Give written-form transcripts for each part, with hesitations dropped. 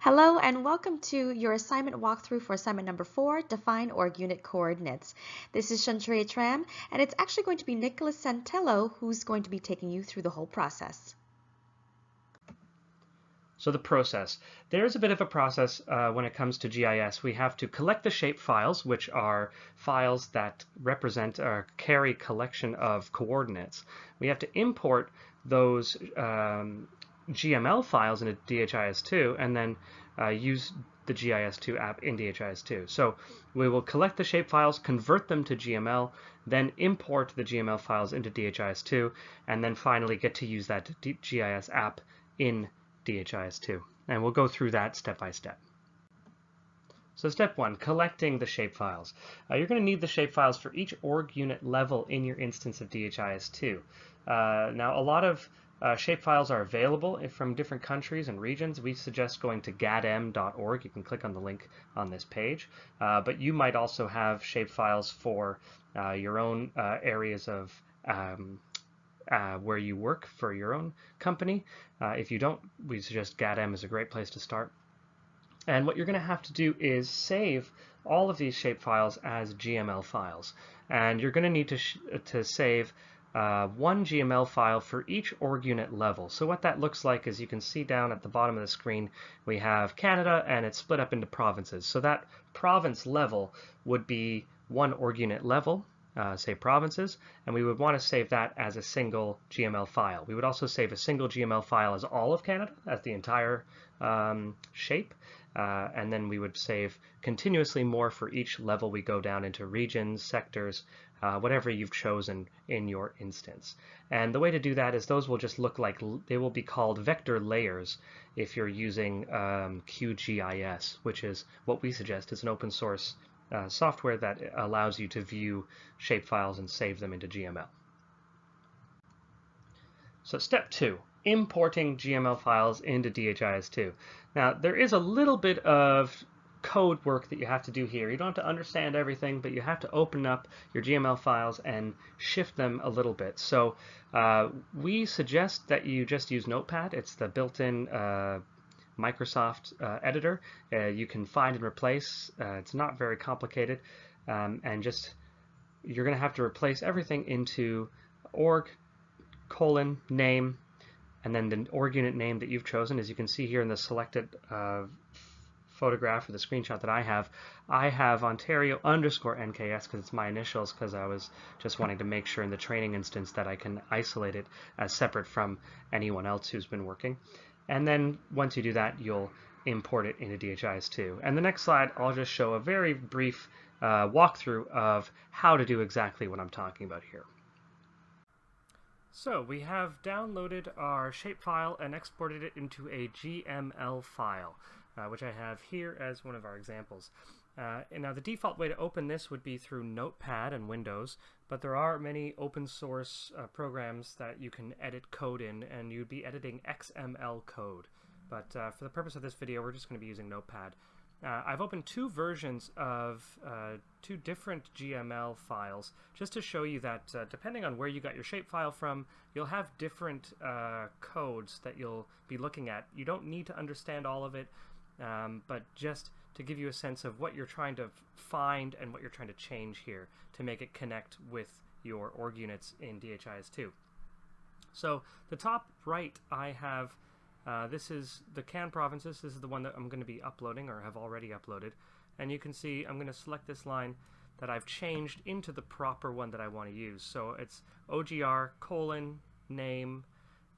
Hello and welcome to your assignment walkthrough for assignment number 4, Define OrgUnit Coordinates. This is Shantria Tram, and it's actually going to be Nicholas Santello who's going to be taking you through the whole process. So the process. There's a bit of a process when it comes to GIS. We have to collect the shape files, which are files that represent or carry collection of coordinates. We have to import those GML files into DHIS2 and then use the GIS2 app in DHIS2. So we will collect the shape files, convert them to GML, then import the GML files into DHIS2, and then finally get to use that GIS app in DHIS2. And we'll go through that step by step. So step 1, collecting the shapefiles. You're going to need the shapefiles for each OrgUnit level in your instance of DHIS2. Now, a lot of shapefiles are available from different countries and regions. We suggest going to gadm.org. You can click on the link on this page. But you might also have shapefiles for your own areas of where you work for your own company. If you don't, we suggest GADM is a great place to start. And what you're going to have to do is save all of these shapefiles as GML files. And you're going to need to save one GML file for each OrgUnit level. So what that looks like is you can see down at the bottom of the screen we have Canada, and it's split up into provinces. So that province level would be one OrgUnit level, say provinces, and we would want to save that as a single GML file. We would also save a single GML file as all of Canada, as the entire shape, and then we would save continuously more for each level we go down into regions, sectors, whatever you've chosen in your instance. And the way to do that is those will just look like, they will be called vector layers if you're using QGIS, which is what we suggest is an open source software that allows you to view shapefiles and save them into GML. So step 2, importing GML files into DHIS2. Now there is a little bit of code work that you have to do here. You don't have to understand everything, but you have to open up your GML files and shift them a little bit. So we suggest that you just use Notepad. It's the built-in Microsoft editor. You can find and replace. It's not very complicated, and just you're going to have to replace everything into org:_name and then the OrgUnit name that you've chosen. As you can see here in the selected photograph or the screenshot that I have Ontario_NKS because it's my initials, because I was just wanting to make sure in the training instance that I can isolate it as separate from anyone else who's been working. And then once you do that, you'll import it into DHIS2. And the next slide, I'll just show a very brief walkthrough of how to do exactly what I'm talking about here. So we have downloaded our shapefile and exported it into a GML file, which I have here as one of our examples. And now the default way to open this would be through Notepad and Windows, but there are many open source programs that you can edit code in, and you'd be editing XML code. But for the purpose of this video, we're just going to be using Notepad. I've opened two versions of two different GML files just to show you that depending on where you got your shapefile from, you'll have different codes that you'll be looking at. You don't need to understand all of it, but just to give you a sense of what you're trying to find and what you're trying to change here to make it connect with your OrgUnits in DHIS2. So the top right, I have this is the Can provinces. This is the one that I'm going to be uploading or have already uploaded. And you can see I'm going to select this line that I've changed into the proper one that I want to use. So it's OGR:_name,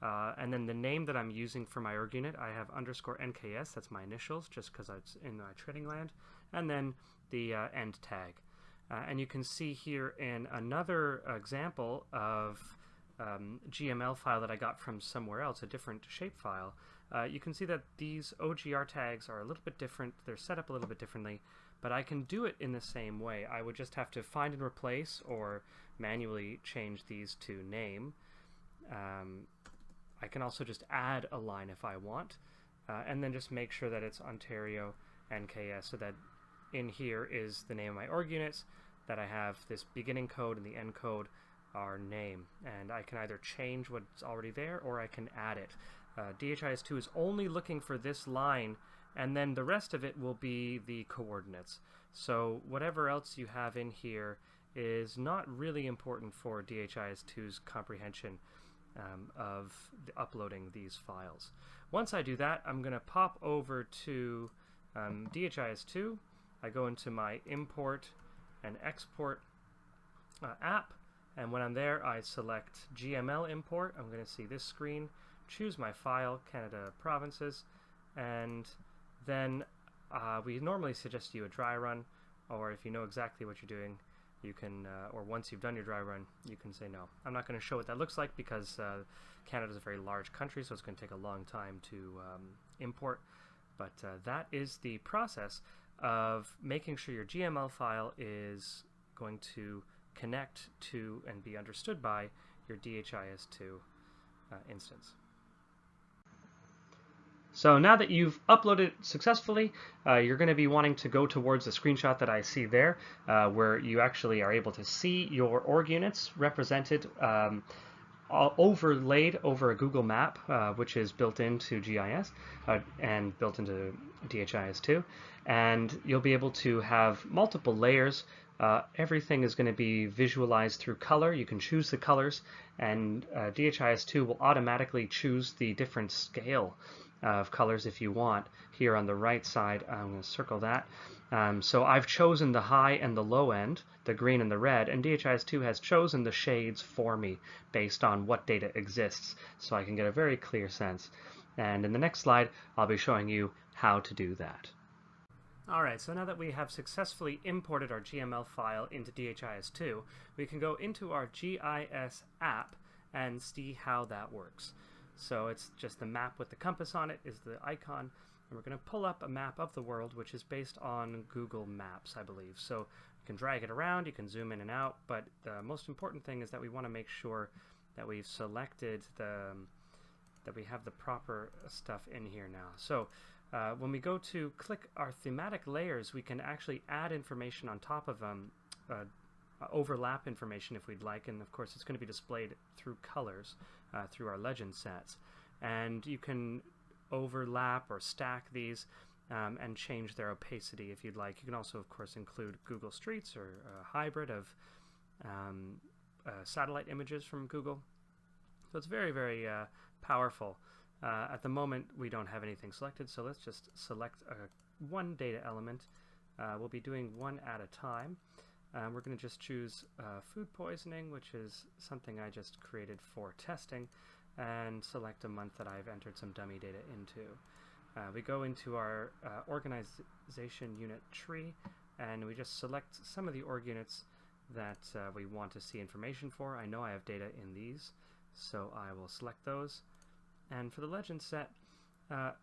and then the name that I'm using for my OrgUnit, I have _NKS, that's my initials, just because it's in my training land, and then the end tag. And you can see here in another example of GML file that I got from somewhere else, a different shapefile, you can see that these OGR tags are a little bit different. They're set up a little bit differently, but I can do it in the same way. I would just have to find and replace or manually change these to name. I can also just add a line if I want, and then just make sure that it's Ontario NKS, so that in here is the name of my OrgUnits, that I have this beginning code and the end code our name, and I can either change what's already there or I can add it. DHIS2 is only looking for this line and then the rest of it will be the coordinates. So whatever else you have in here is not really important for DHIS2's comprehension of uploading these files. Once I do that, I'm going to pop over to DHIS2. I go into my import and export app, and when I'm there, I select GML import. I'm going to see this screen, choose my file, Canada Provinces, and then we normally suggest you a dry run, or if you know exactly what you're doing, you can, or once you've done your dry run, you can say no. I'm not going to show what that looks like because Canada is a very large country, so it's going to take a long time to import. But that is the process of making sure your GML file is going to connect to and be understood by your DHIS2 instance. So now that you've uploaded successfully, you're going to be wanting to go towards the screenshot that I see there, where you actually are able to see your org units represented overlaid over a Google map, which is built into GIS and built into DHIS2. And you'll be able to have multiple layers. Everything is going to be visualized through color. You can choose the colors, and DHIS2 will automatically choose the different scale of colors if you want. Here on the right side, I'm going to circle that. So I've chosen the high and the low end, the green and the red, and DHIS2 has chosen the shades for me based on what data exists, so I can get a very clear sense. And in the next slide, I'll be showing you how to do that. Alright, so now that we have successfully imported our GML file into DHIS2, we can go into our GIS app and see how that works. So it's just the map with the compass on it is the icon, and we're going to pull up a map of the world which is based on Google Maps, I believe. So you can drag it around, you can zoom in and out, but the most important thing is that we want to make sure that we've selected that we have the proper stuff in here now. So when we go to click our thematic layers, we can actually add information on top of them, overlap information if we'd like, and of course it's going to be displayed through colors through our legend sets. And you can overlap or stack these and change their opacity if you'd like. You can also, of course, include Google Streets or a hybrid of satellite images from Google. So it's very, very powerful. At the moment, we don't have anything selected, so let's just select one data element. We'll be doing one at a time. We're going to just choose food poisoning, which is something I just created for testing, and select a month that I've entered some dummy data into. We go into our organization unit tree, and we just select some of the org units that we want to see information for. I know I have data in these, so I will select those. And for the legend set,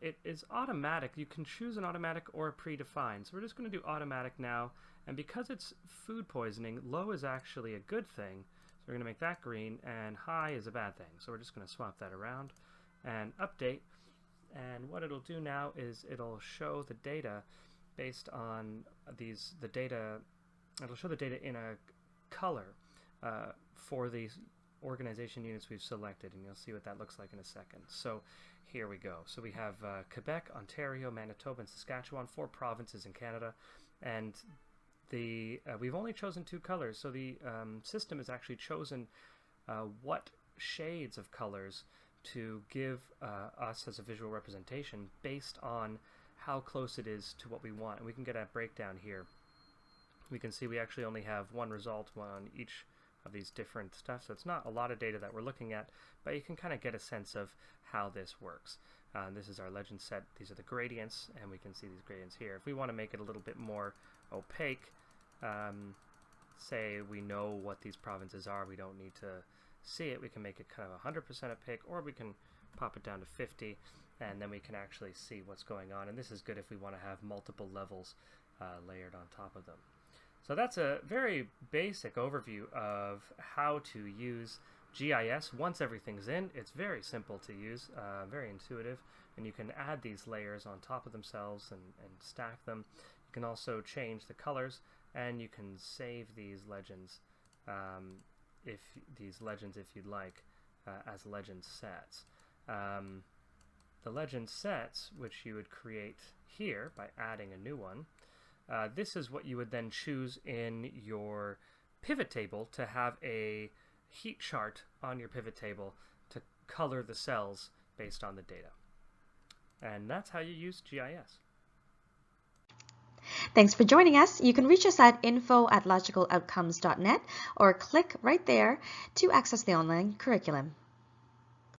it is automatic. You can choose an automatic or a predefined. So we're just going to do automatic now. And because it's food poisoning, low is actually a good thing. So we're going to make that green, and high is a bad thing. So we're just going to swap that around and update. And what it'll do now is it'll show the data based on the data. It'll show the data in a color for these organization units we've selected, and you'll see what that looks like in a second. So here we go. So we have Quebec, Ontario, Manitoba, and Saskatchewan, 4 provinces in Canada, and we've only chosen 2 colors. So the system has actually chosen what shades of colors to give us as a visual representation based on how close it is to what we want. And we can get a breakdown here. We can see we actually only have one result, one on each of these different stuff, so it's not a lot of data that we're looking at, but you can kind of get a sense of how this works. This is our legend set. These are the gradients, and we can see these gradients here. If we want to make it a little bit more opaque, say we know what these provinces are, we don't need to see it, we can make it kind of 100% opaque, or we can pop it down to 50, and then we can actually see what's going on. And this is good if we want to have multiple levels layered on top of them. So that's a very basic overview of how to use GIS. Once everything's in, it's very simple to use, very intuitive, and you can add these layers on top of themselves and stack them. You can also change the colors, and you can save these legends if you'd like as legend sets. the legend sets, which you would create here by adding a new one, this is what you would then choose in your pivot table to have a heat chart on your pivot table to color the cells based on the data. And that's how you use GIS. Thanks for joining us. You can reach us at info@logicaloutcomes.net or click right there to access the online curriculum.